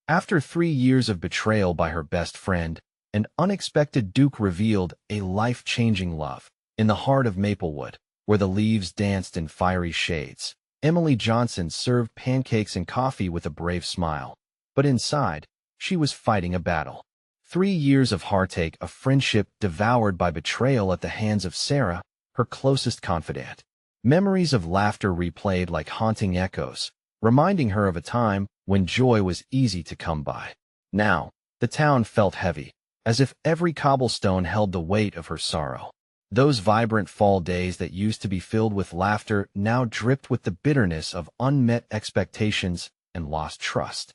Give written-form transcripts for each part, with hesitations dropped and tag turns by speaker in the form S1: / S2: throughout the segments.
S1: After 3 years of betrayal by her best friend, an unexpected Duke revealed a life-changing love. In the heart of Maplewood, where the leaves danced in fiery shades, Emily Johnson served pancakes and coffee with a brave smile. But inside, she was fighting a battle. 3 years of heartache, a friendship devoured by betrayal at the hands of Sarah, her closest confidant. Memories of laughter replayed like haunting echoes, reminding her of a time when joy was easy to come by. Now, the town felt heavy, as if every cobblestone held the weight of her sorrow. Those vibrant fall days that used to be filled with laughter now dripped with the bitterness of unmet expectations and lost trust.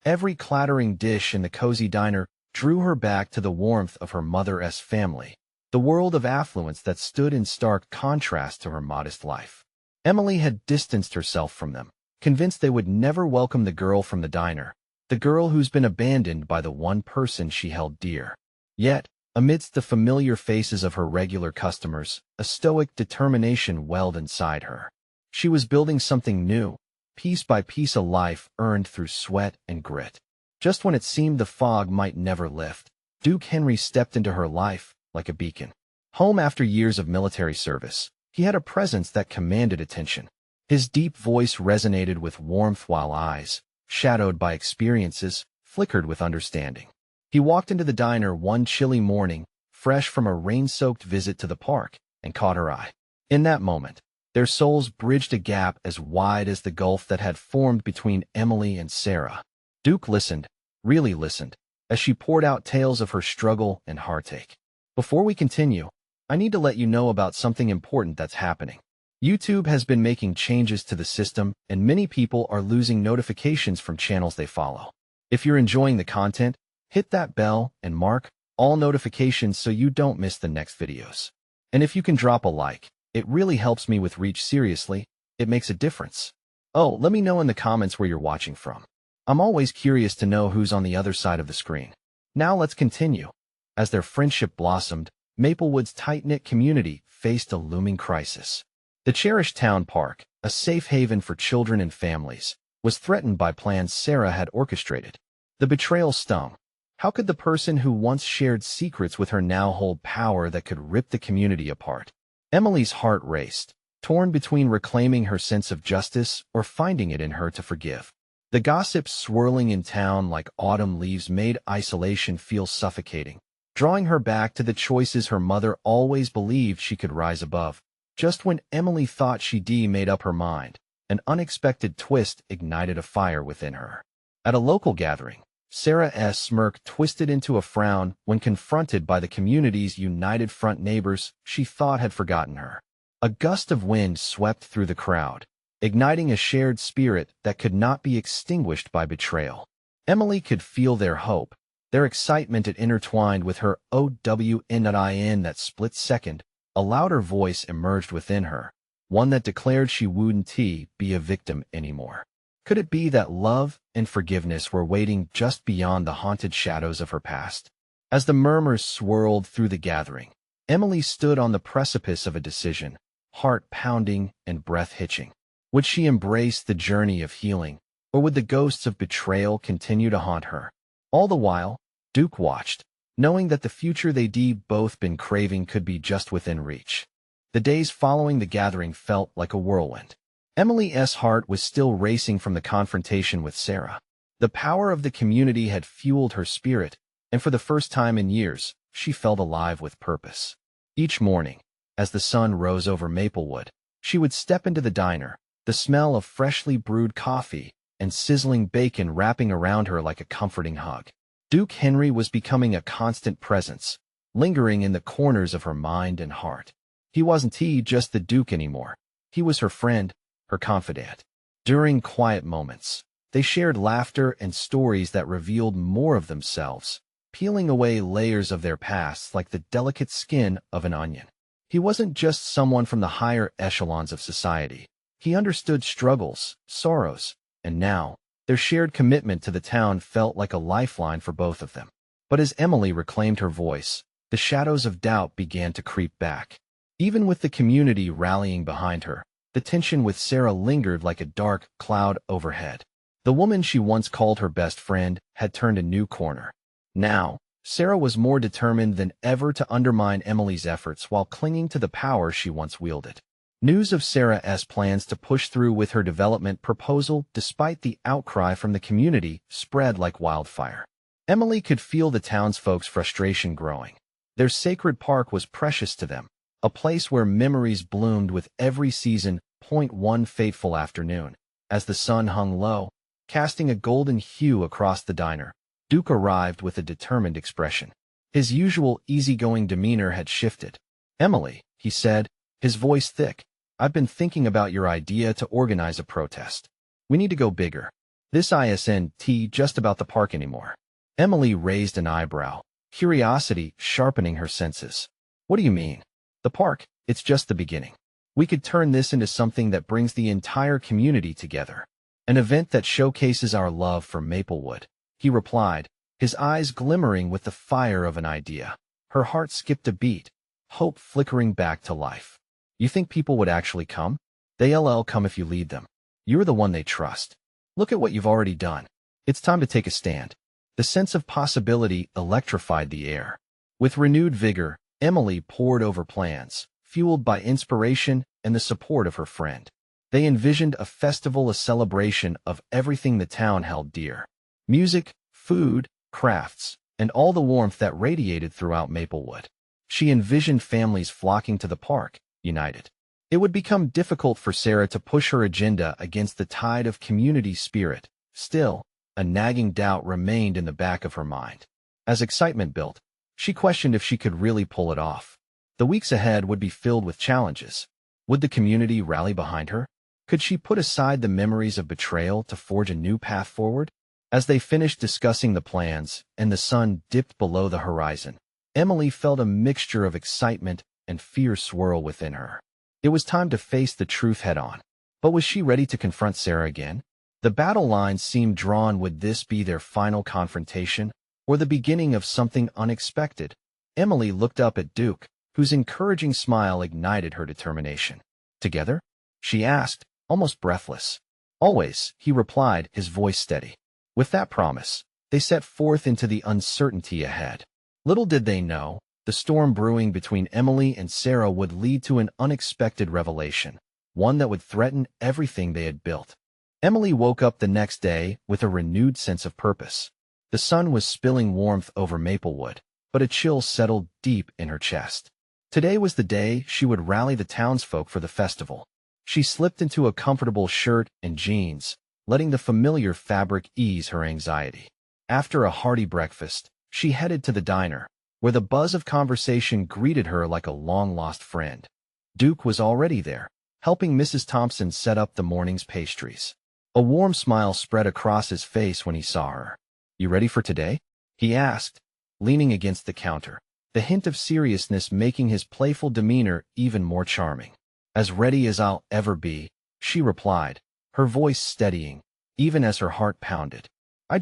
S1: Every clattering dish in the cozy diner drew her back to the warmth of her mother's family, the world of affluence that stood in stark contrast to her modest life. Emily had distanced herself from them, convinced they would never welcome the girl from the diner, the girl who's been abandoned by the one person she held dear. Yet, amidst the familiar faces of her regular customers, a stoic determination welled inside her. She was building something new, piece by piece, a life earned through sweat and grit. Just when it seemed the fog might never lift, Duke Henry stepped into her life like a beacon. Home after years of military service, he had a presence that commanded attention. His deep voice resonated with warmth while eyes, shadowed by experiences, flickered with understanding. He walked into the diner one chilly morning, fresh from a rain-soaked visit to the park, and caught her eye. In that moment, their souls bridged a gap as wide as the gulf that had formed between Emily and Sarah. Duke listened, really listened, as she poured out tales of her struggle and heartache. Before we continue, I need to let you know about something important that's happening. YouTube has been making changes to the system, and many people are losing notifications from channels they follow. If you're enjoying the content, hit that bell and mark all notifications so you don't miss the next videos. And if you can drop a like, it really helps me with reach. Seriously, it makes a difference. Oh, let me know in the comments where you're watching from. I'm always curious to know who's on the other side of the screen. Now let's continue. As their friendship blossomed, Maplewood's tight-knit community faced a looming crisis. The cherished town park, a safe haven for children and families, was threatened by plans Sarah had orchestrated. The betrayal stung. How could the person who once shared secrets with her now hold power that could rip the community apart? Emily's heart raced, torn between reclaiming her sense of justice or finding it in her to forgive. The gossip swirling in town like autumn leaves made isolation feel suffocating, drawing her back to the choices her mother always believed she could rise above. Just when Emily thought she'd made up her mind, an unexpected twist ignited a fire within her. At a local gathering, Sarah's smirk twisted into a frown when confronted by the community's united front neighbors she thought had forgotten her. A gust of wind swept through the crowd, igniting a shared spirit that could not be extinguished by betrayal. Emily could feel their hope, their excitement. It intertwined with her OWN. That split second, a louder voice emerged within her, one that declared she wouldn't be a victim anymore. Could it be that love and forgiveness were waiting just beyond the haunted shadows of her past? As the murmurs swirled through the gathering, Emily stood on the precipice of a decision, heart pounding and breath hitching. Would she embrace the journey of healing, or would the ghosts of betrayal continue to haunt her? All the while, Duke watched, knowing that the future they'd both been craving could be just within reach. The days following the gathering felt like a whirlwind. Emily's heart was still racing from the confrontation with Sarah. The power of the community had fueled her spirit, and for the first time in years, she felt alive with purpose. Each morning, as the sun rose over Maplewood, she would step into the diner, the smell of freshly brewed coffee and sizzling bacon wrapping around her like a comforting hug. Duke Henry was becoming a constant presence, lingering in the corners of her mind and heart. He wasn't just the Duke anymore. He was her friend, her confidant. During quiet moments, they shared laughter and stories that revealed more of themselves, peeling away layers of their pasts like the delicate skin of an onion. He wasn't just someone from the higher echelons of society. He understood struggles, sorrows, and now, their shared commitment to the town felt like a lifeline for both of them. But as Emily reclaimed her voice, the shadows of doubt began to creep back. Even with the community rallying behind her, the tension with Sarah lingered like a dark cloud overhead. The woman she once called her best friend had turned a new corner. Now, Sarah was more determined than ever to undermine Emily's efforts while clinging to the power she once wielded. News of Sarah's plans to push through with her development proposal, despite the outcry from the community, spread like wildfire. Emily could feel the townsfolk's frustration growing. Their sacred park was precious to them, a place where memories bloomed with every season. One fateful afternoon, as the sun hung low, casting a golden hue across the diner, Duke arrived with a determined expression. His usual easygoing demeanor had shifted. "Emily," he said, his voice thick, "I've been thinking about your idea to organize a protest. We need to go bigger. This isn't just about the park anymore." Emily raised an eyebrow, curiosity sharpening her senses. "What do you mean? The park, it's just the beginning. We could turn this into something that brings the entire community together. An event that showcases our love for Maplewood," he replied, his eyes glimmering with the fire of an idea. Her heart skipped a beat, hope flickering back to life. "You think people would actually come?" "They'll come if you lead them. You're the one they trust. Look at what you've already done. It's time to take a stand." The sense of possibility electrified the air. With renewed vigor, Emily pored over plans, fueled by inspiration and the support of her friend. They envisioned a festival, a celebration of everything the town held dear. Music, food, crafts, and all the warmth that radiated throughout Maplewood. She envisioned families flocking to the park, united. It would become difficult for Sarah to push her agenda against the tide of community spirit. Still, a nagging doubt remained in the back of her mind. As excitement built, she questioned if she could really pull it off. The weeks ahead would be filled with challenges. Would the community rally behind her? Could she put aside the memories of betrayal to forge a new path forward? As they finished discussing the plans and the sun dipped below the horizon, Emily felt a mixture of excitement and fear swirl within her. It was time to face the truth head-on. But was she ready to confront Sarah again? The battle lines seemed drawn. Would this be their final confrontation, or the beginning of something unexpected? Emily looked up at Duke, whose encouraging smile ignited her determination. "Together?" she asked, almost breathless. "Always," he replied, his voice steady. With that promise, they set forth into the uncertainty ahead. Little did they know, the storm brewing between Emily and Sarah would lead to an unexpected revelation, one that would threaten everything they had built. Emily woke up the next day with a renewed sense of purpose. The sun was spilling warmth over Maplewood, but a chill settled deep in her chest. Today was the day she would rally the townsfolk for the festival. She slipped into a comfortable shirt and jeans, letting the familiar fabric ease her anxiety. After a hearty breakfast, she headed to the diner, where the buzz of conversation greeted her like a long-lost friend. Duke was already there, helping Mrs. Thompson set up the morning's pastries. A warm smile spread across his face when he saw her. "You ready for today?" he asked, leaning against the counter, the hint of seriousness making his playful demeanor even more charming. "As ready as I'll ever be," she replied, her voice steadying, even as her heart pounded. I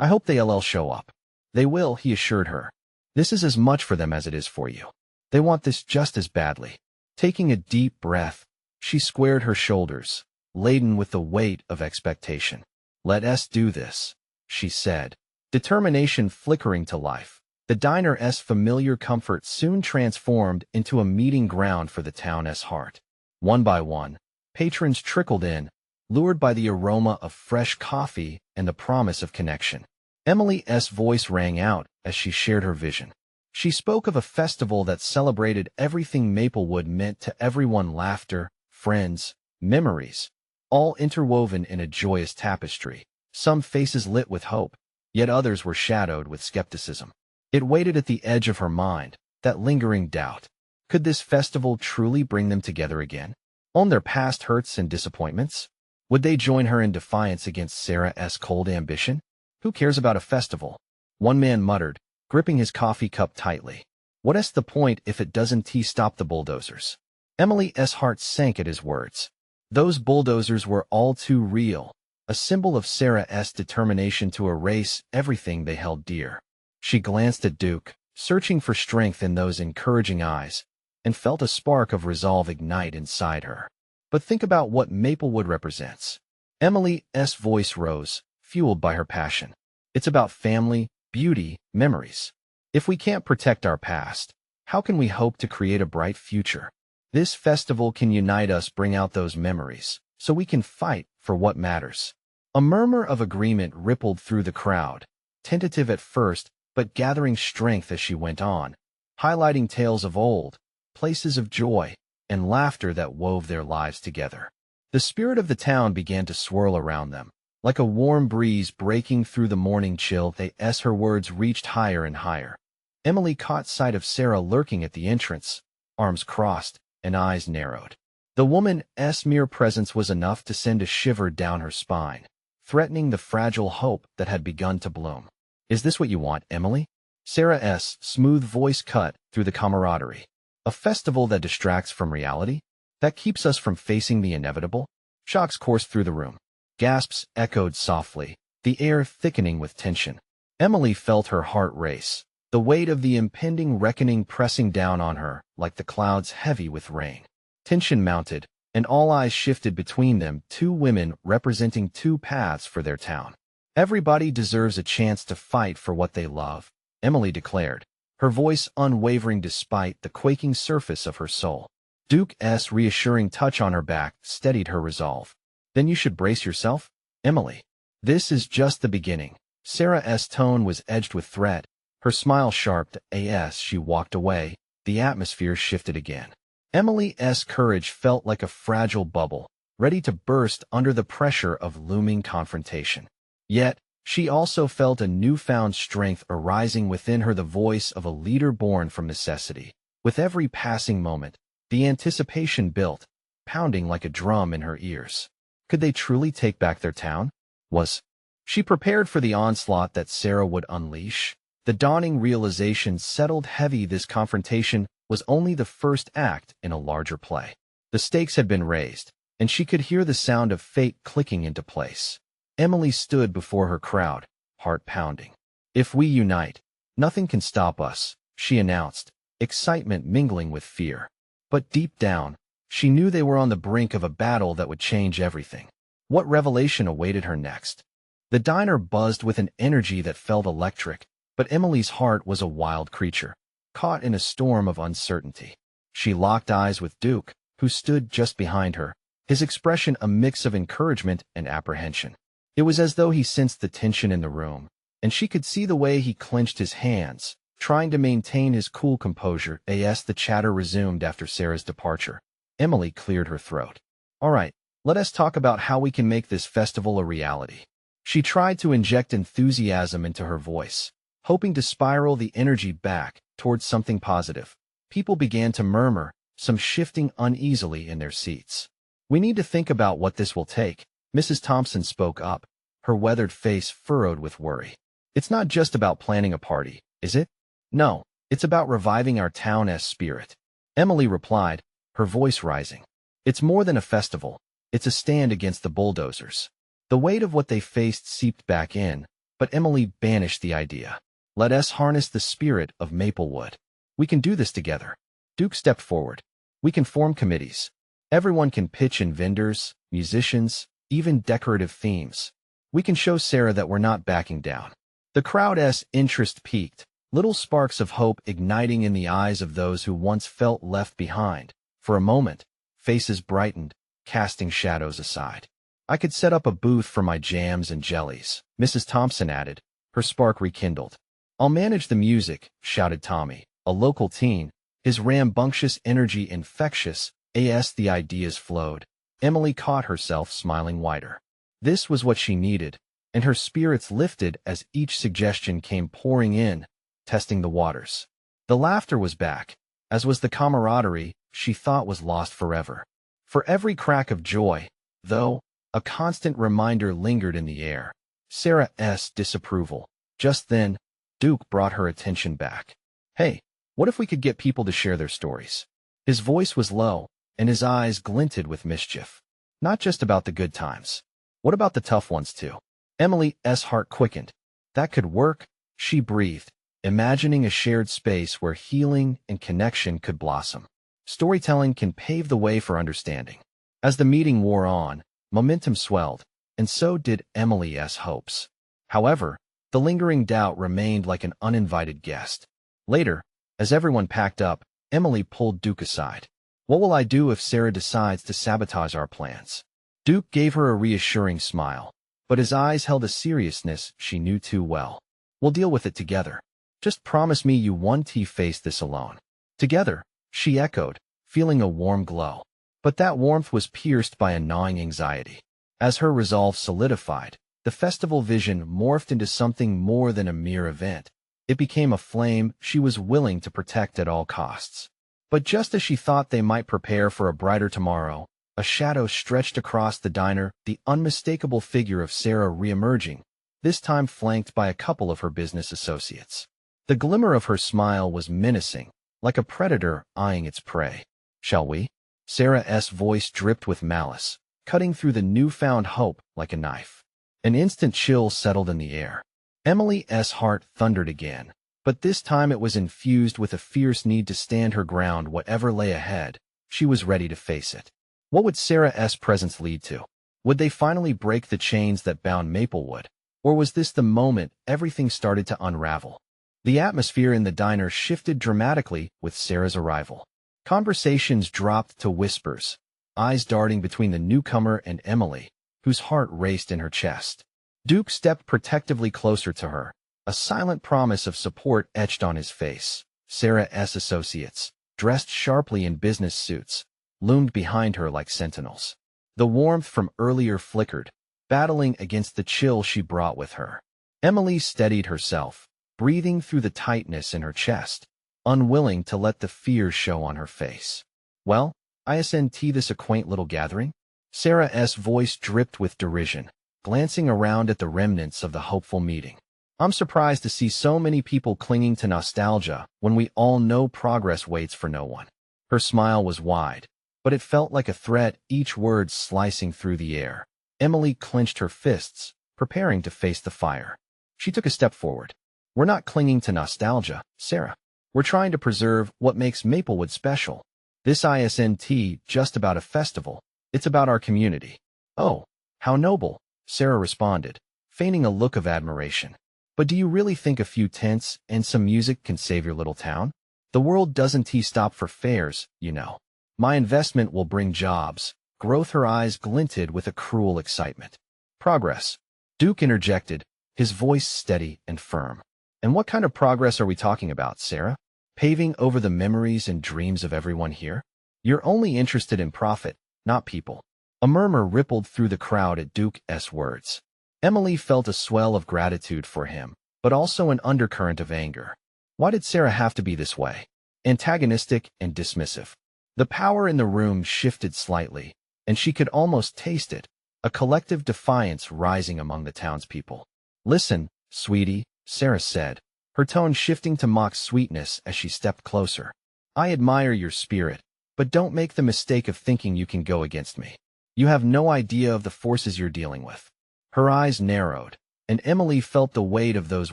S1: hope they'll show up." "They will," he assured her. "This is as much for them as it is for you. They want this just as badly." Taking a deep breath, she squared her shoulders, laden with the weight of expectation. "Let us do this," she said, determination flickering to life. The diner's familiar comfort soon transformed into a meeting ground for the town's heart. One by one, patrons trickled in, lured by the aroma of fresh coffee and the promise of connection. Emily's voice rang out as she shared her vision. She spoke of a festival that celebrated everything Maplewood meant to everyone: laughter, friends, memories, all interwoven in a joyous tapestry. Some faces lit with hope, yet others were shadowed with skepticism. It waited at the edge of her mind, that lingering doubt. Could this festival truly bring them together again? Own their past hurts and disappointments? Would they join her in defiance against Sarah's cold ambition? "Who cares about a festival?" one man muttered, gripping his coffee cup tightly. "What's the point if it doesn't stop the bulldozers?" Emily's heart sank at his words. Those bulldozers were all too real, a symbol of Sarah's determination to erase everything they held dear. She glanced at Duke, searching for strength in those encouraging eyes, and felt a spark of resolve ignite inside her. "But think about what Maplewood represents." Emily's voice rose, fueled by her passion. It's about family, beauty, memories. If we can't protect our past, how can we hope to create a bright future? This festival can unite us, bring out those memories, so we can fight for what matters. A murmur of agreement rippled through the crowd, tentative at first, but gathering strength as she went on, highlighting tales of old, places of joy, and laughter that wove their lives together. The spirit of the town began to swirl around them, like a warm breeze breaking through the morning chill. As her words reached higher and higher, Emily caught sight of Sarah lurking at the entrance, arms crossed and eyes narrowed. The woman's mere presence was enough to send a shiver down her spine, threatening the fragile hope that had begun to bloom. Is this what you want, Emily? Sarah's smooth voice cut through the camaraderie. A festival that distracts from reality? That keeps us from facing the inevitable? Shocks coursed through the room. Gasps echoed softly, the air thickening with tension. Emily felt her heart race, the weight of the impending reckoning pressing down on her like the clouds heavy with rain. Tension mounted, and all eyes shifted between them, two women representing two paths for their town. Everybody deserves a chance to fight for what they love, Emily declared, her voice unwavering despite the quaking surface of her soul. Duke's reassuring touch on her back steadied her resolve. Then you should brace yourself, Emily. This is just the beginning. Sarah's tone was edged with threat, her smile sharp as she walked away. The atmosphere shifted again. Emily's courage felt like a fragile bubble, ready to burst under the pressure of looming confrontation. Yet, she also felt a newfound strength arising within her, the voice of a leader born from necessity. With every passing moment, the anticipation built, pounding like a drum in her ears. Could they truly take back their town? Was she prepared for the onslaught that Sarah would unleash? The dawning realization settled heavy. This confrontation was only the first act in a larger play. The stakes had been raised, and she could hear the sound of fate clicking into place. Emily stood before her crowd, heart pounding. If we unite, nothing can stop us, she announced, excitement mingling with fear. But deep down, she knew they were on the brink of a battle that would change everything. What revelation awaited her next? The diner buzzed with an energy that felt electric, but Emily's heart was a wild creature, caught in a storm of uncertainty. She locked eyes with Duke, who stood just behind her, his expression a mix of encouragement and apprehension. It was as though he sensed the tension in the room, and she could see the way he clenched his hands, trying to maintain his cool composure. As the chatter resumed after Sarah's departure, Emily cleared her throat. All right, let us talk about how we can make this festival a reality. She tried to inject enthusiasm into her voice, hoping to spiral the energy back towards something positive. People began to murmur, some shifting uneasily in their seats. We need to think about what this will take, Mrs. Thompson spoke up, her weathered face furrowed with worry. It's not just about planning a party, is it? No, it's about reviving our town's spirit. Emily replied, her voice rising. It's more than a festival. It's a stand against the bulldozers. The weight of what they faced seeped back in, but Emily banished the idea. Let us harness the spirit of Maplewood. We can do this together. Duke stepped forward. We can form committees. Everyone can pitch in, vendors, musicians, even decorative themes. We can show Sarah that we're not backing down. The crowd's interest peaked, little sparks of hope igniting in the eyes of those who once felt left behind. For a moment, faces brightened, casting shadows aside. I could set up a booth for my jams and jellies, Mrs. Thompson added, her spark rekindled. I'll manage the music, shouted Tommy, a local teen, his rambunctious energy infectious. As the ideas flowed, Emily caught herself smiling wider. This was what she needed, and her spirits lifted as each suggestion came pouring in, testing the waters. The laughter was back, as was the camaraderie she thought was lost forever. For every crack of joy, though, a constant reminder lingered in the air. Sarah's disapproval. Just then, Duke brought her attention back. Hey, what if we could get people to share their stories? His voice was low, and his eyes glinted with mischief. Not just about the good times. What about the tough ones too? Emily's heart quickened. That could work, she breathed, imagining a shared space where healing and connection could blossom. Storytelling can pave the way for understanding. As the meeting wore on, momentum swelled, and so did Emily's hopes. However, the lingering doubt remained like an uninvited guest. Later, as everyone packed up, Emily pulled Duke aside. "What will I do if Sarah decides to sabotage our plans?" Duke gave her a reassuring smile, but his eyes held a seriousness she knew too well. "We'll deal with it together. Just promise me you won't face this alone." "Together," she echoed, feeling a warm glow. But that warmth was pierced by a gnawing anxiety. As her resolve solidified, the festival vision morphed into something more than a mere event. It became a flame she was willing to protect at all costs. But just as she thought they might prepare for a brighter tomorrow, a shadow stretched across the diner, the unmistakable figure of Sarah reemerging, this time flanked by a couple of her business associates. The glimmer of her smile was menacing, like a predator eyeing its prey. "Shall we?" Sarah's voice dripped with malice, cutting through the newfound hope like a knife. An instant chill settled in the air. Emily's heart thundered again, but this time it was infused with a fierce need to stand her ground whatever lay ahead. She was ready to face it. What would Sarah's presence lead to? Would they finally break the chains that bound Maplewood? Or was this the moment everything started to unravel? The atmosphere in the diner shifted dramatically with Sarah's arrival. Conversations dropped to whispers, eyes darting between the newcomer and Emily, whose heart raced in her chest. Duke stepped protectively closer to her, a silent promise of support etched on his face. Sarah's associates, dressed sharply in business suits, loomed behind her like sentinels. The warmth from earlier flickered, battling against the chill she brought with her. Emily steadied herself, breathing through the tightness in her chest, unwilling to let the fear show on her face. "Well, isn't this a quaint little gathering?" Sarah's voice dripped with derision, glancing around at the remnants of the hopeful meeting. "I'm surprised to see so many people clinging to nostalgia when we all know progress waits for no one." Her smile was wide, but it felt like a threat, each word slicing through the air. Emily clenched her fists, preparing to face the fire. She took a step forward. "We're not clinging to nostalgia, Sarah. We're trying to preserve what makes Maplewood special. This isn't just about a festival. It's about our community." "Oh, how noble," Sarah responded, feigning a look of admiration. "But do you really think a few tents and some music can save your little town? The world doesn't stop for fairs, you know. My investment will bring jobs, growth." Her eyes glinted with a cruel excitement. "Progress," Duke interjected, his voice steady and firm. "And what kind of progress are we talking about, Sarah? Paving over the memories and dreams of everyone here? You're only interested in profit, not people." A murmur rippled through the crowd at Duke's words. Emily felt a swell of gratitude for him, but also an undercurrent of anger. Why did Sarah have to be this way? Antagonistic and dismissive. The power in the room shifted slightly, and she could almost taste it, a collective defiance rising among the townspeople. "Listen, sweetie," Sarah said, her tone shifting to mock sweetness as she stepped closer. "I admire your spirit, but don't make the mistake of thinking you can go against me. You have no idea of the forces you're dealing with." Her eyes narrowed, and Emily felt the weight of those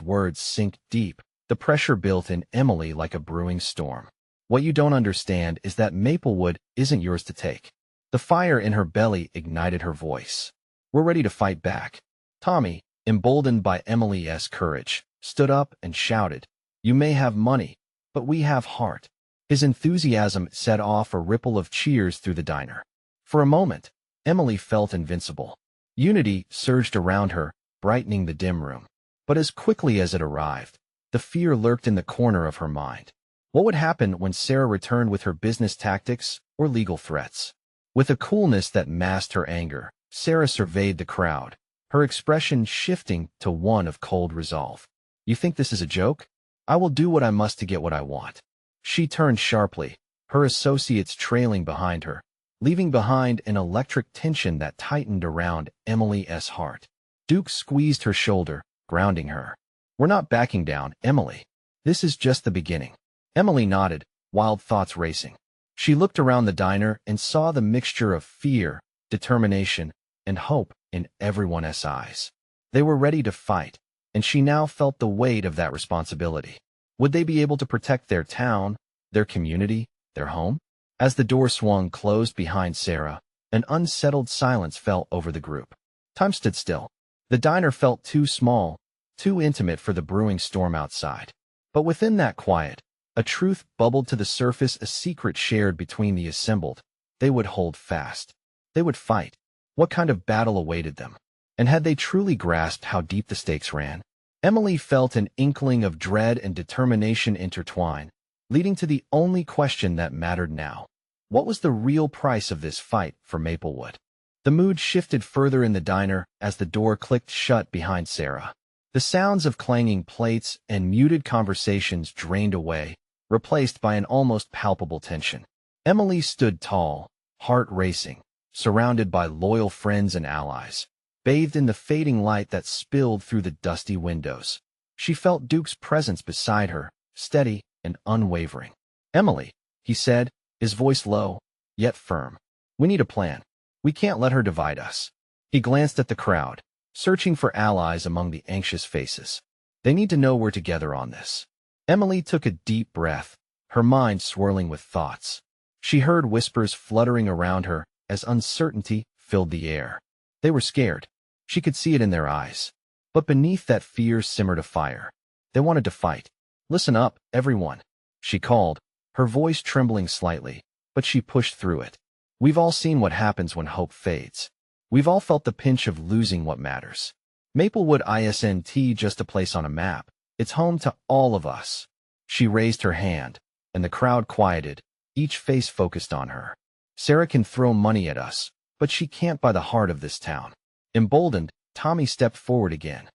S1: words sink deep. The pressure built in Emily like a brewing storm. "What you don't understand is that Maplewood isn't yours to take." The fire in her belly ignited her voice. "We're ready to fight back." Tommy, emboldened by Emily's courage, stood up and shouted, "You may have money, but we have heart." His enthusiasm set off a ripple of cheers through the diner. For a moment, Emily felt invincible. Unity surged around her, brightening the dim room. But as quickly as it arrived, the fear lurked in the corner of her mind. What would happen when Sarah returned with her business tactics or legal threats? With a coolness that masked her anger, Sarah surveyed the crowd, her expression shifting to one of cold resolve. "You think this is a joke? I will do what I must to get what I want." She turned sharply, her associates trailing behind her, leaving behind an electric tension that tightened around Emily's heart. Duke squeezed her shoulder, grounding her. "We're not backing down, Emily. This is just the beginning." Emily nodded, wild thoughts racing. She looked around the diner and saw the mixture of fear, determination, and hope in everyone's eyes. They were ready to fight, and she now felt the weight of that responsibility. Would they be able to protect their town, their community, their home? As the door swung closed behind Sarah, an unsettled silence fell over the group. Time stood still. The diner felt too small, too intimate for the brewing storm outside. But within that quiet, a truth bubbled to the surface, a secret shared between the assembled. They would hold fast. They would fight. What kind of battle awaited them? And had they truly grasped how deep the stakes ran? Emily felt an inkling of dread and determination intertwine, leading to the only question that mattered now. What was the real price of this fight for Maplewood? The mood shifted further in the diner as the door clicked shut behind Sarah. The sounds of clanging plates and muted conversations drained away, replaced by an almost palpable tension. Emily stood tall, heart racing, surrounded by loyal friends and allies, bathed in the fading light that spilled through the dusty windows. She felt Duke's presence beside her, steady and unwavering. "Emily," he said, his voice low, yet firm. "We need a plan. We can't let her divide us." He glanced at the crowd, searching for allies among the anxious faces. They need to know we're together on this. Emily took a deep breath, her mind swirling with thoughts. She heard whispers fluttering around her as uncertainty filled the air. They were scared. She could see it in their eyes. But beneath that fear simmered a fire. They wanted to fight. "Listen up, everyone," she called, her voice trembling slightly, but she pushed through it. "We've all seen what happens when hope fades. We've all felt the pinch of losing what matters. Maplewood isn't just a place on a map. It's home to all of us." She raised her hand, and the crowd quieted, each face focused on her. "Sarah can throw money at us, but she can't buy the heart of this town." Emboldened, Tommy stepped forward again.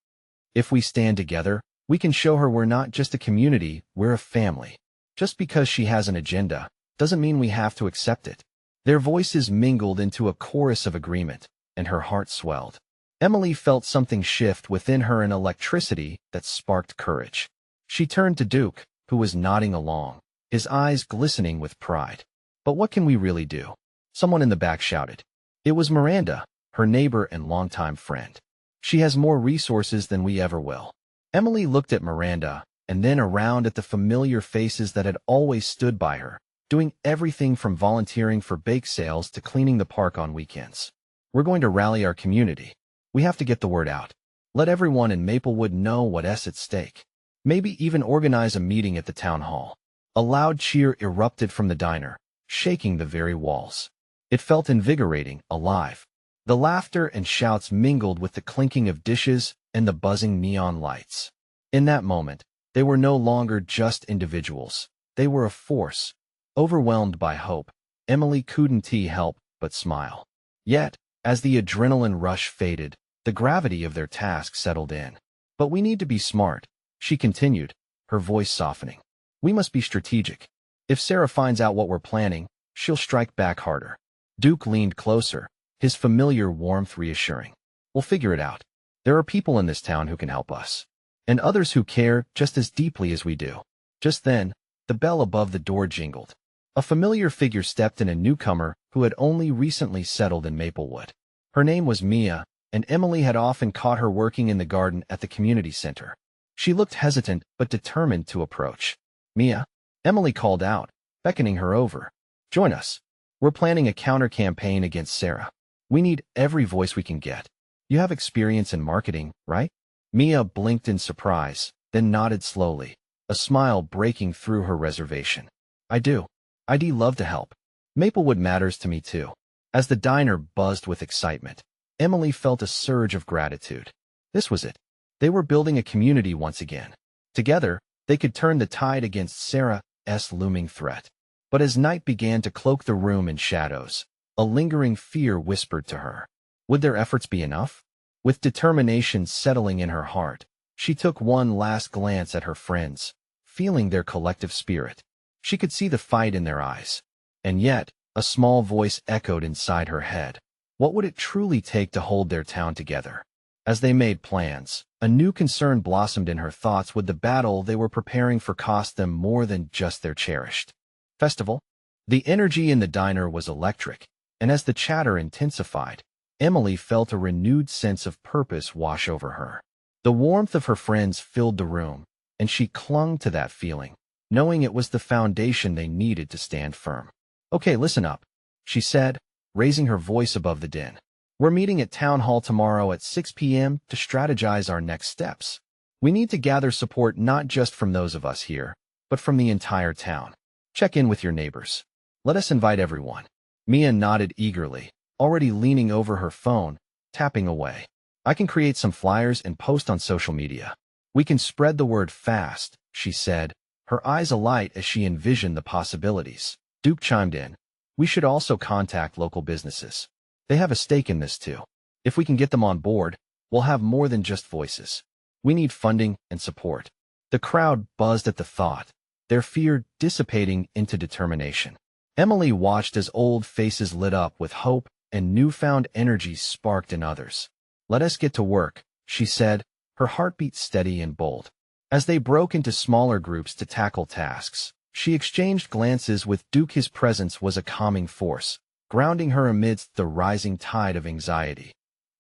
S1: "If we stand together, we can show her we're not just a community, we're a family. Just because she has an agenda, doesn't mean we have to accept it." Their voices mingled into a chorus of agreement, and her heart swelled. Emily felt something shift within her, an electricity that sparked courage. She turned to Duke, who was nodding along, his eyes glistening with pride. "But what can we really do?" Someone in the back shouted. It was Miranda, her neighbor and longtime friend. "She has more resources than we ever will." Emily looked at Miranda, and then around at the familiar faces that had always stood by her, doing everything from volunteering for bake sales to cleaning the park on weekends. "We're going to rally our community. We have to get the word out. Let everyone in Maplewood know what's at stake. Maybe even organize a meeting at the town hall." A loud cheer erupted from the diner, shaking the very walls. It felt invigorating, alive. The laughter and shouts mingled with the clinking of dishes and the buzzing neon lights. In that moment, they were no longer just individuals. They were a force. Overwhelmed by hope, Emily couldn't help but smile. Yet, as the adrenaline rush faded, the gravity of their task settled in. "But we need to be smart," she continued, her voice softening. "We must be strategic. If Sarah finds out what we're planning, she'll strike back harder." Duke leaned closer, his familiar warmth reassuring. "We'll figure it out. There are people in this town who can help us, and others who care just as deeply as we do." Just then, the bell above the door jingled. A familiar figure stepped in, a newcomer who had only recently settled in Maplewood. Her name was Mia, and Emily had often caught her working in the garden at the community center. She looked hesitant but determined to approach. "Mia," Emily called out, beckoning her over. "Join us. We're planning a counter-campaign against Sarah. We need every voice we can get. You have experience in marketing, right?" Mia blinked in surprise, then nodded slowly, a smile breaking through her reservation. "I do. I'd love to help. Maplewood matters to me too." As the diner buzzed with excitement, Emily felt a surge of gratitude. This was it. They were building a community once again. Together, they could turn the tide against Sarah's looming threat. But as night began to cloak the room in shadows, a lingering fear whispered to her. Would their efforts be enough? With determination settling in her heart, she took one last glance at her friends, feeling their collective spirit. She could see the fight in their eyes. And yet, a small voice echoed inside her head. What would it truly take to hold their town together? As they made plans, a new concern blossomed in her thoughts. Would the battle they were preparing for cost them more than just their cherished festival? The energy in the diner was electric, and as the chatter intensified, Emily felt a renewed sense of purpose wash over her. The warmth of her friends filled the room, and she clung to that feeling, knowing it was the foundation they needed to stand firm. "Okay, listen up," she said, raising her voice above the din. We're meeting at Town Hall tomorrow at 6 p.m. to strategize our next steps. We need to gather support not just from those of us here, but from the entire town. Check in with your neighbors. Let us invite everyone." Mia nodded eagerly, already leaning over her phone, tapping away. "I can create some flyers and post on social media. We can spread the word fast," she said, her eyes alight as she envisioned the possibilities. Duke chimed in. "We should also contact local businesses. They have a stake in this too. If we can get them on board, we'll have more than just voices. We need funding and support." The crowd buzzed at the thought, their fear dissipating into determination. Emily watched as old faces lit up with hope and newfound energy sparked in others. "Let us get to work," she said, her heartbeat steady and bold. As they broke into smaller groups to tackle tasks, she exchanged glances with Duke. His presence was a calming force, grounding her amidst the rising tide of anxiety.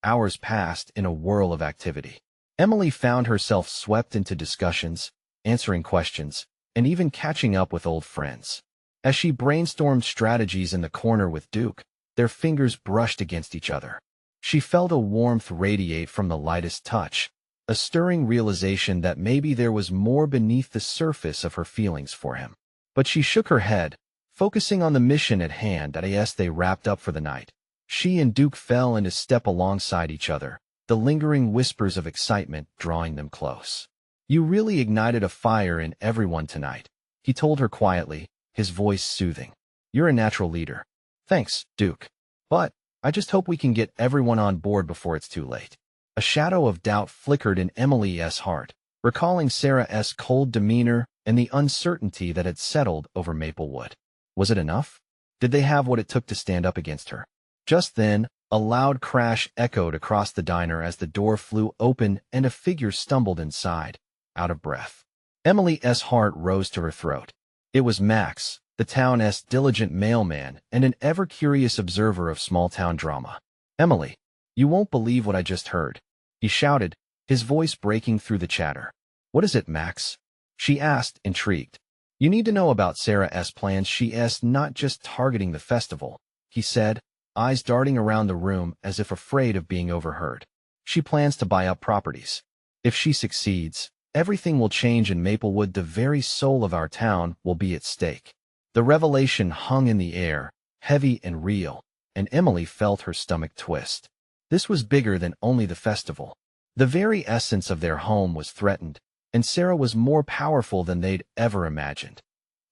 S1: Hours passed in a whirl of activity. Emily found herself swept into discussions, answering questions, and even catching up with old friends. As she brainstormed strategies in the corner with Duke, their fingers brushed against each other. She felt a warmth radiate from the lightest touch, a stirring realization that maybe there was more beneath the surface of her feelings for him. But she shook her head, focusing on the mission at hand. As they wrapped up for the night, she and Duke fell into step alongside each other, the lingering whispers of excitement drawing them close. "You really ignited a fire in everyone tonight," he told her quietly, his voice soothing. "You're a natural leader." "Thanks, Duke. But I just hope we can get everyone on board before it's too late." A shadow of doubt flickered in Emily's heart, recalling Sarah's cold demeanor and the uncertainty that had settled over Maplewood. Was it enough? Did they have what it took to stand up against her? Just then, a loud crash echoed across the diner as the door flew open and a figure stumbled inside, out of breath. Emily's heart rose to her throat. It was Max, the town's diligent mailman and an ever-curious observer of small-town drama. "Emily, you won't believe what I just heard," he shouted, his voice breaking through the chatter. "What is it, Max?" she asked, intrigued. "You need to know about Sarah's plans. She's not just targeting the festival," he said, eyes darting around the room as if afraid of being overheard. "She plans to buy up properties. If she succeeds, everything will change in Maplewood. The very soul of our town will be at stake." The revelation hung in the air, heavy and real, and Emily felt her stomach twist. This was bigger than only the festival. The very essence of their home was threatened, and Sarah was more powerful than they'd ever imagined.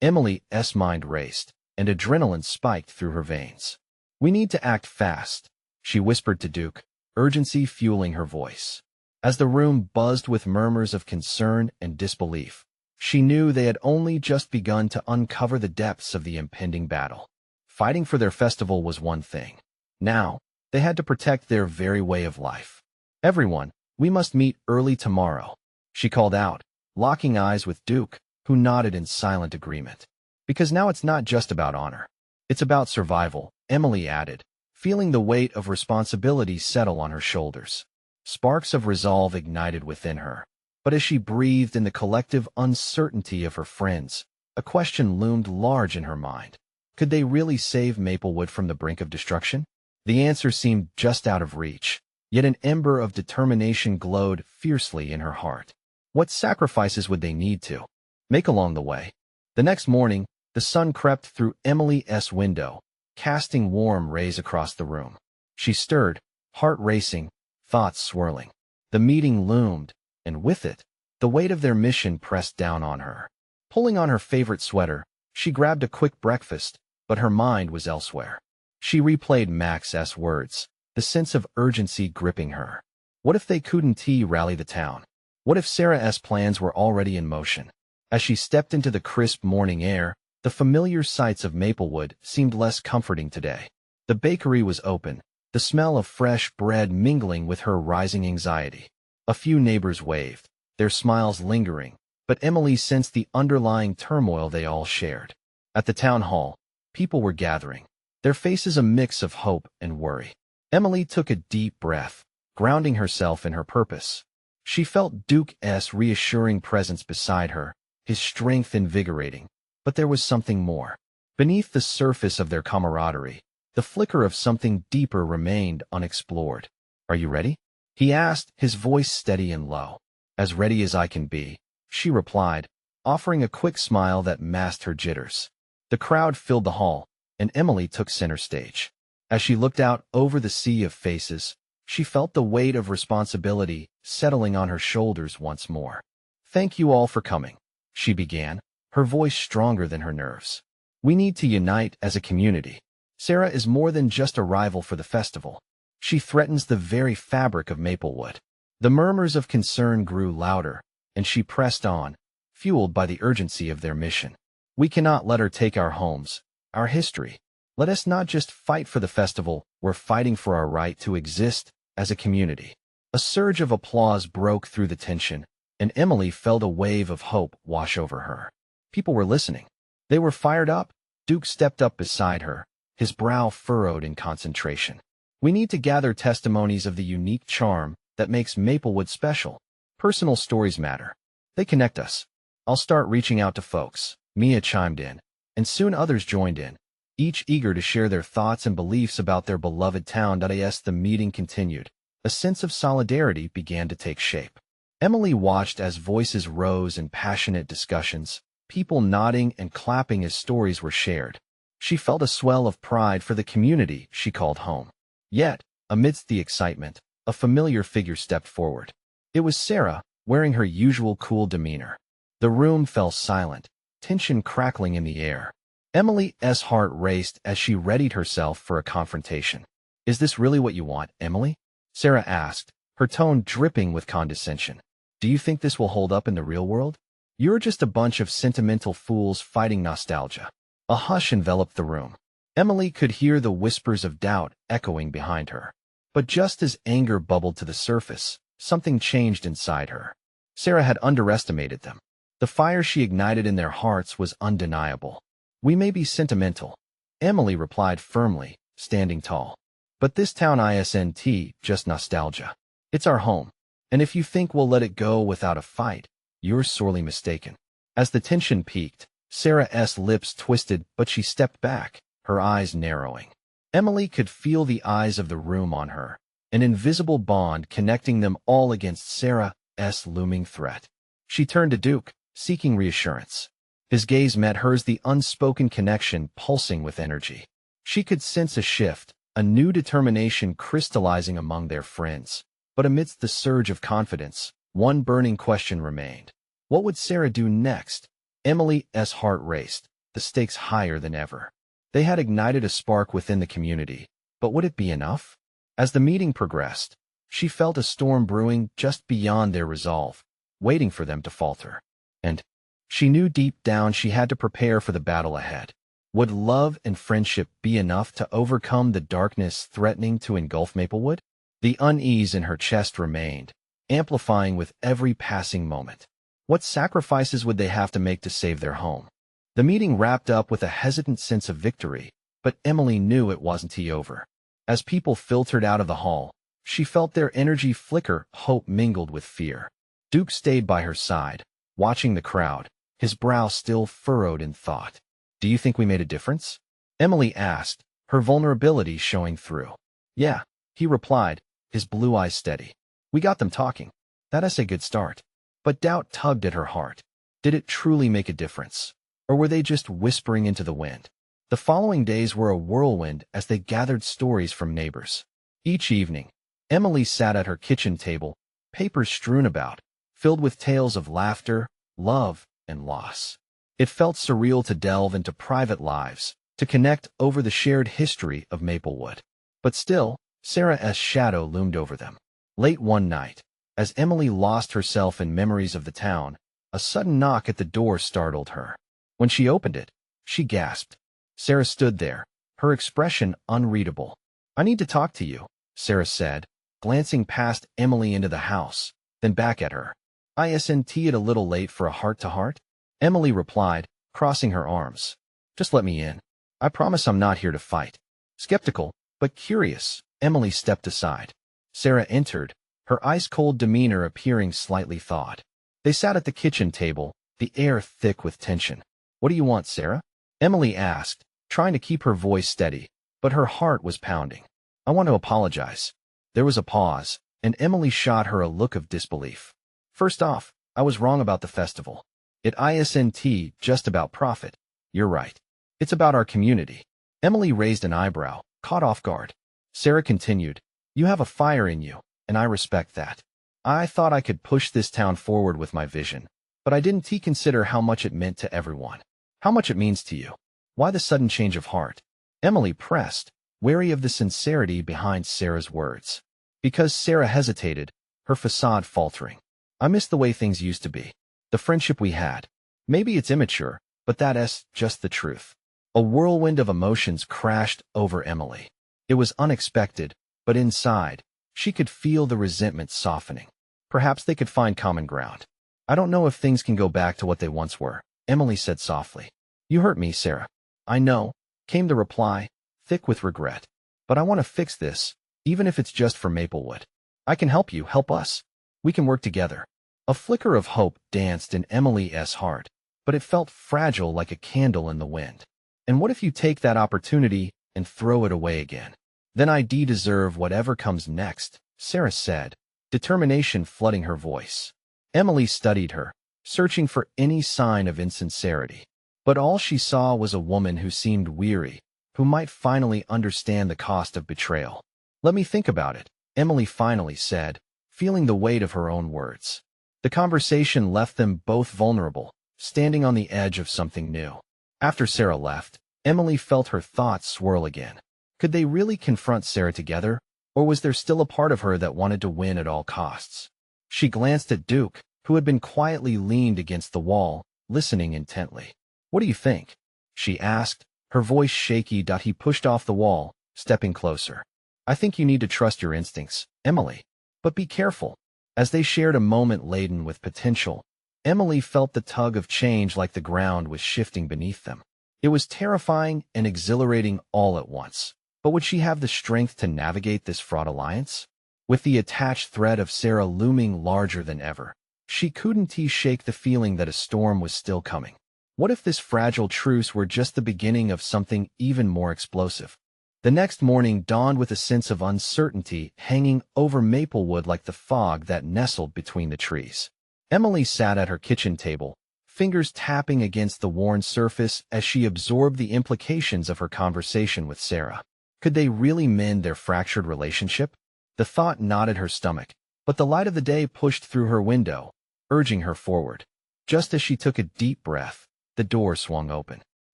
S1: Emily's mind raced, and adrenaline spiked through her veins. "We need to act fast," she whispered to Duke, urgency fueling her voice. As the room buzzed with murmurs of concern and disbelief, she knew they had only just begun to uncover the depths of the impending battle. Fighting for their festival was one thing. Now, they had to protect their very way of life. "Everyone, we must meet early tomorrow," she called out, locking eyes with Duke, who nodded in silent agreement. "Because now it's not just about honor. It's about survival," Emily added, feeling the weight of responsibility settle on her shoulders. Sparks of resolve ignited within her. But as she breathed in the collective uncertainty of her friends, a question loomed large in her mind. Could they really save Maplewood from the brink of destruction? The answer seemed just out of reach, yet an ember of determination glowed fiercely in her heart. What sacrifices would they need to make along the way? The next morning, the sun crept through Emily's window, casting warm rays across the room. She stirred, heart racing, thoughts swirling. The meeting loomed, and with it, the weight of their mission pressed down on her. Pulling on her favorite sweater, she grabbed a quick breakfast, but her mind was elsewhere. She replayed Max's words, the sense of urgency gripping her. What if they couldn't rally the town? What if Sarah's plans were already in motion? As she stepped into the crisp morning air, the familiar sights of Maplewood seemed less comforting today. The bakery was open, the smell of fresh bread mingling with her rising anxiety. A few neighbors waved, their smiles lingering, but Emily sensed the underlying turmoil they all shared. At the town hall, people were gathering, their faces a mix of hope and worry. Emily took a deep breath, grounding herself in her purpose. She felt Duke's reassuring presence beside her, his strength invigorating, but there was something more. Beneath the surface of their camaraderie, The flicker of something deeper remained unexplored. "Are you ready?" he asked, his voice steady and low. "As ready as I can be," she replied, offering a quick smile that masked her jitters. The crowd filled the hall, and Emily took center stage. As she looked out over the sea of faces, she felt the weight of responsibility settling on her shoulders once more. "Thank you all for coming," she began, her voice stronger than her nerves. "We need to unite as a community. Sarah is more than just a rival for the festival. She threatens the very fabric of Maplewood." The murmurs of concern grew louder, and she pressed on, fueled by the urgency of their mission. "We cannot let her take our homes, our history. Let us not just fight for the festival, we're fighting for our right to exist as a community." A surge of applause broke through the tension, and Emily felt a wave of hope wash over her. People were listening. They were fired up. Duke stepped up beside her, his brow furrowed in concentration. "We need to gather testimonies of the unique charm that makes Maplewood special. Personal stories matter. They connect us. I'll start reaching out to folks." Mia chimed in, and soon others joined in, each eager to share their thoughts and beliefs about their beloved town. As the meeting continued, a sense of solidarity began to take shape. Emily watched as voices rose in passionate discussions, people nodding and clapping as stories were shared. She felt a swell of pride for the community she called home. Yet, amidst the excitement, a familiar figure stepped forward. It was Sarah, wearing her usual cool demeanor. The room fell silent, tension crackling in the air. Emily's heart raced as she readied herself for a confrontation. "Is this really what you want, Emily?" Sarah asked, her tone dripping with condescension. "Do you think this will hold up in the real world? You're just a bunch of sentimental fools fighting nostalgia." A hush enveloped the room. Emily could hear the whispers of doubt echoing behind her. But just as anger bubbled to the surface, something changed inside her. Sarah had underestimated them. The fire she ignited in their hearts was undeniable. "We may be sentimental," Emily replied firmly, standing tall. "But this town isn't just nostalgia. It's our home. And if you think we'll let it go without a fight, you're sorely mistaken." As the tension peaked, Sarah's lips twisted, but she stepped back, her eyes narrowing. Emily could feel the eyes of the room on her, an invisible bond connecting them all against Sarah's looming threat. She turned to Duke, seeking reassurance. His gaze met hers, the unspoken connection pulsing with energy. She could sense a shift, a new determination crystallizing among their friends. But amidst the surge of confidence, one burning question remained. What would Sarah do next? Emily's heart raced, the stakes higher than ever. They had ignited a spark within the community, but would it be enough? As the meeting progressed, she felt a storm brewing just beyond their resolve, waiting for them to falter. And she knew deep down she had to prepare for the battle ahead. Would love and friendship be enough to overcome the darkness threatening to engulf Maplewood? The unease in her chest remained, amplifying with every passing moment. What sacrifices would they have to make to save their home? The meeting wrapped up with a hesitant sense of victory, but Emily knew it wasn't over. As people filtered out of the hall, she felt their energy flicker, hope mingled with fear. Duke stayed by her side, watching the crowd, his brow still furrowed in thought. "Do you think we made a difference?" Emily asked, her vulnerability showing through. "Yeah," he replied, his blue eyes steady. "We got them talking. That's a good start." But doubt tugged at her heart. Did it truly make a difference? Or were they just whispering into the wind? The following days were a whirlwind as they gathered stories from neighbors. Each evening, Emily sat at her kitchen table, papers strewn about, filled with tales of laughter, love, and loss. It felt surreal to delve into private lives, to connect over the shared history of Maplewood. But still, Sarah's shadow loomed over them. Late one night, as Emily lost herself in memories of the town, a sudden knock at the door startled her. When she opened it, she gasped. Sarah stood there, her expression unreadable. "I need to talk to you," Sarah said, glancing past Emily into the house, then back at her. "Isn't it a little late for a heart-to-heart?" Emily replied, crossing her arms. "Just let me in. I promise I'm not here to fight." Skeptical, but curious, Emily stepped aside. Sarah entered, her ice-cold demeanor appearing slightly thawed. They sat at the kitchen table, the air thick with tension. "What do you want, Sarah?" Emily asked, trying to keep her voice steady. but her heart was pounding. I want to apologize. There was a pause, and Emily shot her a look of disbelief. First off, I was wrong about the festival. It isn't just about profit. You're right. It's about our community. Emily raised an eyebrow, caught off guard. Sarah continued, you have a fire in you, and I respect that. I thought I could push this town forward with my vision, but I didn't consider how much it meant to everyone. How much it means to you. Why the sudden change of heart? Emily pressed, wary of the sincerity behind Sarah's words. Because Sarah hesitated, her facade faltering. I miss the way things used to be. The friendship we had. Maybe it's immature, but that's just the truth. A whirlwind of emotions crashed over Emily. It was unexpected, but inside, she could feel the resentment softening. Perhaps they could find common ground. I don't know if things can go back to what they once were, Emily said softly. You hurt me, Sarah. I know, came the reply, thick with regret. But I want to fix this, even if it's just for Maplewood. I can help you, help us. We can work together. A flicker of hope danced in Emily's heart, but it felt fragile like a candle in the wind. And what if you take that opportunity and throw it away again? Then I deserve whatever comes next, Sarah said, determination flooding her voice. Emily studied her, searching for any sign of insincerity. But all she saw was a woman who seemed weary, who might finally understand the cost of betrayal. Let me think about it, Emily finally said, feeling the weight of her own words. The conversation left them both vulnerable, standing on the edge of something new. After Sarah left, Emily felt her thoughts swirl again. Could they really confront Sarah together, or was there still a part of her that wanted to win at all costs? She glanced at Duke, who had been quietly leaned against the wall, listening intently. What do you think? She asked, her voice shaky. He pushed off the wall, stepping closer. I think you need to trust your instincts, Emily. But be careful. As they shared a moment laden with potential, Emily felt the tug of change like the ground was shifting beneath them. It was terrifying and exhilarating all at once. But would she have the strength to navigate this fraught alliance? With the attached threat of Sarah looming larger than ever, she couldn't shake the feeling that a storm was still coming. What if this fragile truce were just the beginning of something even more explosive? The next morning dawned with a sense of uncertainty hanging over Maplewood like the fog that nestled between the trees. Emily sat at her kitchen table, fingers tapping against the worn surface as she absorbed the implications of her conversation with Sarah. Could they really mend their fractured relationship? The thought knotted her stomach, but the light of the day pushed through her window, urging her forward. Just as she took a deep breath, the door swung open.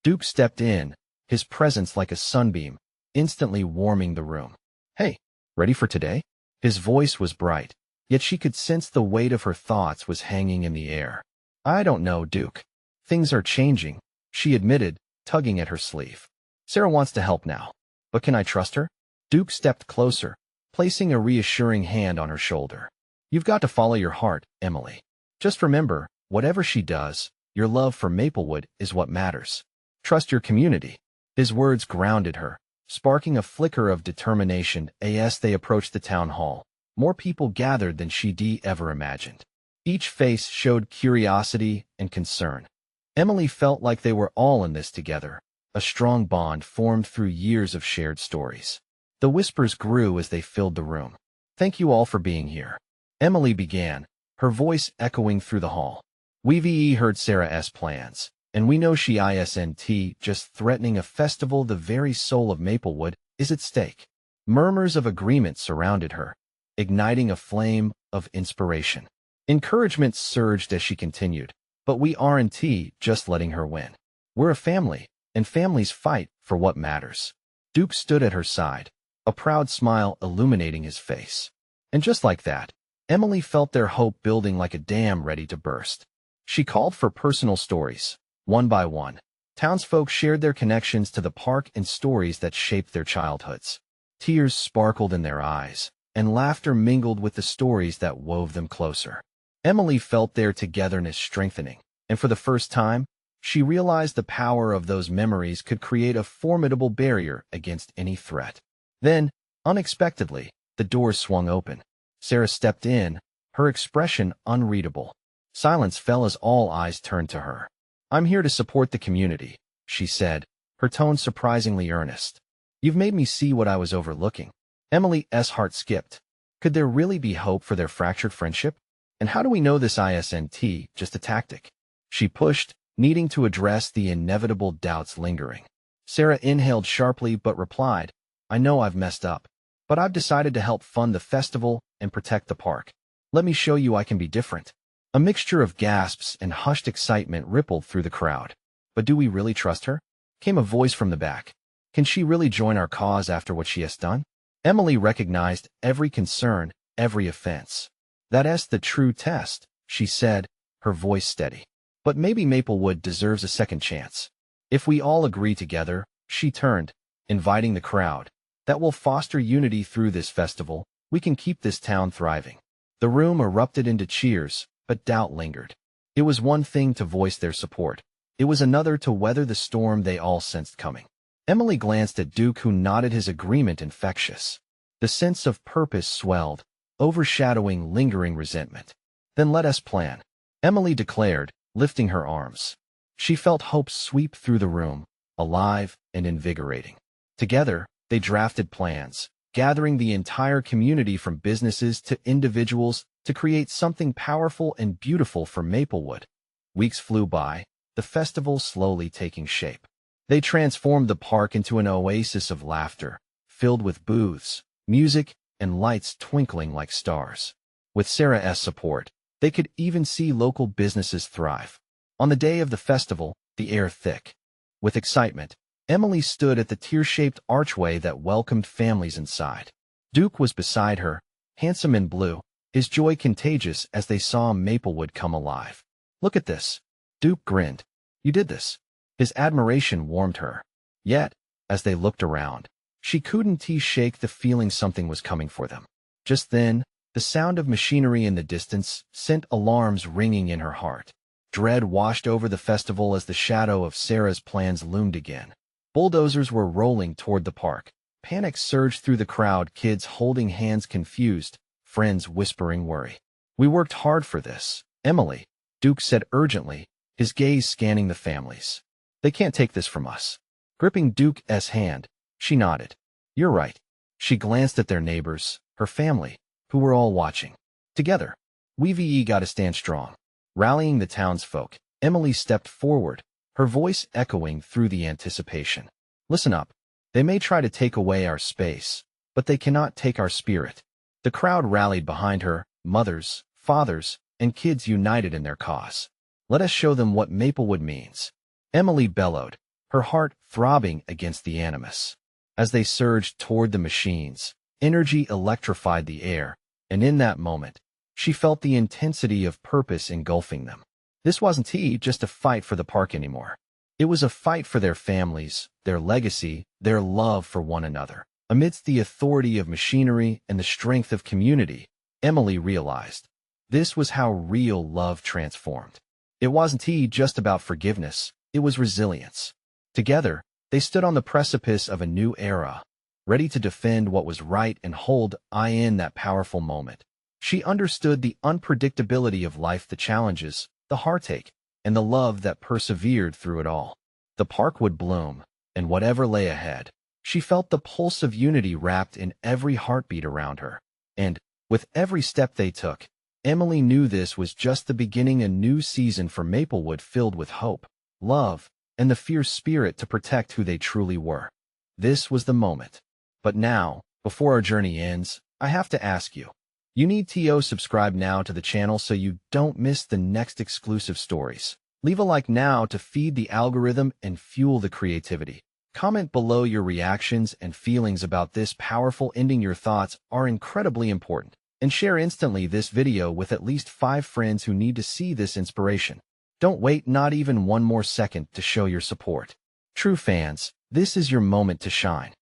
S1: Duke stepped in, his presence like a sunbeam, instantly warming the room. Hey, ready for today? His voice was bright, yet she could sense the weight of her thoughts was hanging in the air. I don't know, Duke. Things are changing, she admitted, tugging at her sleeve. Sarah wants to help now. But can I trust her? Duke stepped closer, placing a reassuring hand on her shoulder. You've got to follow your heart, Emily. Just remember, whatever she does, your love for Maplewood is what matters. Trust your community. His words grounded her, sparking a flicker of determination as they approached the town hall. More people gathered than she'd ever imagined. Each face showed curiosity and concern. Emily felt like they were all in this together, a strong bond formed through years of shared stories. The whispers grew as they filled the room. Thank you all for being here. Emily began, her voice echoing through the hall. We've heard Sarah's plans, and we know she isn't just threatening a festival. The very soul of Maplewood is at stake. Murmurs of agreement surrounded her, igniting a flame of inspiration. Encouragement surged as she continued, but we aren't just letting her win. We're a family, and families fight for what matters. Duke stood at her side, a proud smile illuminating his face. And just like that, Emily felt their hope building like a dam ready to burst. She called for personal stories. One by one, townsfolk shared their connections to the park and stories that shaped their childhoods. Tears sparkled in their eyes, and laughter mingled with the stories that wove them closer. Emily felt their togetherness strengthening, and for the first time, she realized the power of those memories could create a formidable barrier against any threat. Then, unexpectedly, the door swung open. Sarah stepped in, her expression unreadable. Silence fell as all eyes turned to her. I'm here to support the community, she said, her tone surprisingly earnest. You've made me see what I was overlooking. Emily's heart skipped. Could there really be hope for their fractured friendship? And how do we know this isn't just a tactic? She pushed, needing to address the inevitable doubts lingering. Sarah inhaled sharply but replied, I know I've messed up, but I've decided to help fund the festival and protect the park. Let me show you I can be different. A mixture of gasps and hushed excitement rippled through the crowd. But do we really trust her? Came a voice from the back. Can she really join our cause after what she has done? Emily recognized every concern, every offense. That's the true test, she said, her voice steady. But maybe Maplewood deserves a second chance. If we all agree together, she turned, inviting the crowd, that will foster unity through this festival, we can keep this town thriving. The room erupted into cheers, but doubt lingered. It was one thing to voice their support. It was another to weather the storm they all sensed coming. Emily glanced at Duke, who nodded his agreement infectious. The sense of purpose swelled, overshadowing lingering resentment. Then let us plan, Emily declared, lifting her arms. She felt hope sweep through the room, alive and invigorating. Together, they drafted plans, gathering the entire community from businesses to individuals to create something powerful and beautiful for Maplewood. Weeks flew by, the festival slowly taking shape. They transformed the park into an oasis of laughter, filled with booths, music, and lights twinkling like stars. With Sarah's support, they could even see local businesses thrive. On the day of the festival, the air thick with excitement, Emily stood at the tear-shaped archway that welcomed families inside. Duke was beside her, handsome in blue, his joy contagious as they saw Maplewood come alive. Look at this. Duke grinned. You did this. His admiration warmed her. Yet, as they looked around, she couldn't shake the feeling something was coming for them. Just then, the sound of machinery in the distance sent alarms ringing in her heart. Dread washed over the festival as the shadow of Sarah's plans loomed again. Bulldozers were rolling toward the park. Panic surged through the crowd, kids holding hands confused, friends whispering worry. We worked hard for this, Emily, Duke said urgently, his gaze scanning the families. They can't take this from us. Gripping Duke's hand, she nodded. You're right. She glanced at their neighbors, her family, who were all watching. Together, we've got to stand strong. Rallying the townsfolk, Emily stepped forward, her voice echoing through the anticipation. Listen up. They may try to take away our space, but they cannot take our spirit. The crowd rallied behind her, mothers, fathers, and kids united in their cause. Let us show them what Maplewood means. Emily bellowed, her heart throbbing against the animus. As they surged toward the machines, energy electrified the air, and in that moment, she felt the intensity of purpose engulfing them. This wasn't just a fight for the park anymore. It was a fight for their families, their legacy, their love for one another. Amidst the authority of machinery and the strength of community, Emily realized this was how real love transformed. It wasn't just about forgiveness, it was resilience. Together, they stood on the precipice of a new era, ready to defend what was right and hold in that powerful moment. She understood the unpredictability of life, the challenges, the heartache, and the love that persevered through it all. The park would bloom, and whatever lay ahead, she felt the pulse of unity wrapped in every heartbeat around her. And, with every step they took, Emily knew this was just the beginning, a new season for Maplewood filled with hope, love, and the fierce spirit to protect who they truly were. This was the moment. But now, before our journey ends, I have to ask you. You need to subscribe now to the channel so you don't miss the next exclusive stories. Leave a like now to feed the algorithm and fuel the creativity. Comment below your reactions and feelings about this powerful ending. Your thoughts are incredibly important. And share instantly this video with at least 5 friends who need to see this inspiration. Don't wait not even one more second to show your support. True fans, this is your moment to shine.